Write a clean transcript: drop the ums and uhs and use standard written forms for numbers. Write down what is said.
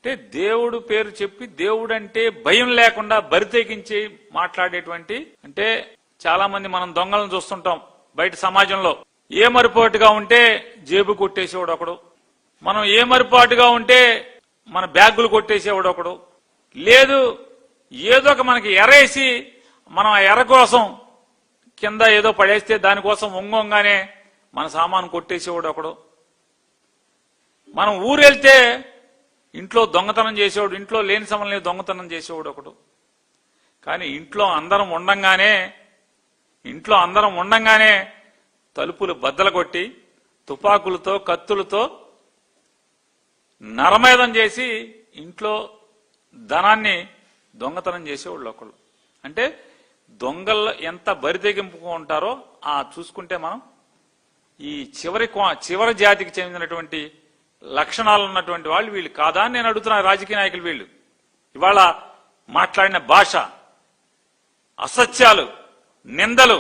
అంటే దేవుడు పేరు చెప్పి దేవుడు అంటే భయం లేకుండా బరితెగించి మాట్లాడేటువంటి, అంటే చాలా మంది మనం దొంగలను చూస్తుంటాం బయట సమాజంలో. ఏ మరిపాటుగా ఉంటే జేబు కొట్టేసేవాడు ఒకడు, మనం ఏ మరిపాటుగా ఉంటే మన బ్యాగులు కొట్టేసేవాడు ఒకడు, లేదు ఏదో ఒక మనకి ఎరేసి మనం ఆ ఎర కోసం కింద ఏదో పడేస్తే దానికోసం ఒంగొంగానే మన సామాను కొట్టేసేవాడు ఒకడు, మనం ఊరెళ్తే ఇంట్లో దొంగతనం చేసేవాడు, ఇంట్లో లేని సమయంలో దొంగతనం చేసేవాడు ఒకడు. కానీ ఇంట్లో అందరం ఉండంగానే తలుపులు బద్దలు కొట్టి తుపాకులతో కత్తులతో నరమేధం చేసి ఇంట్లో ధనాన్ని దొంగతనం చేసేవాళ్ళు ఒకళ్ళు. అంటే దొంగల్లో ఎంత బరితెగింపుగా ఉంటారో చూసుకుంటే మనం ఈ చివరి జాతికి చెందినటువంటి లక్షణాలు ఉన్నటువంటి వాళ్ళు వీళ్ళు కాదా అని నేను అడుగుతున్నా. రాజకీయ నాయకులు వీళ్ళు ఇవాళ మాట్లాడిన భాష, అసత్యాలు, నిందలు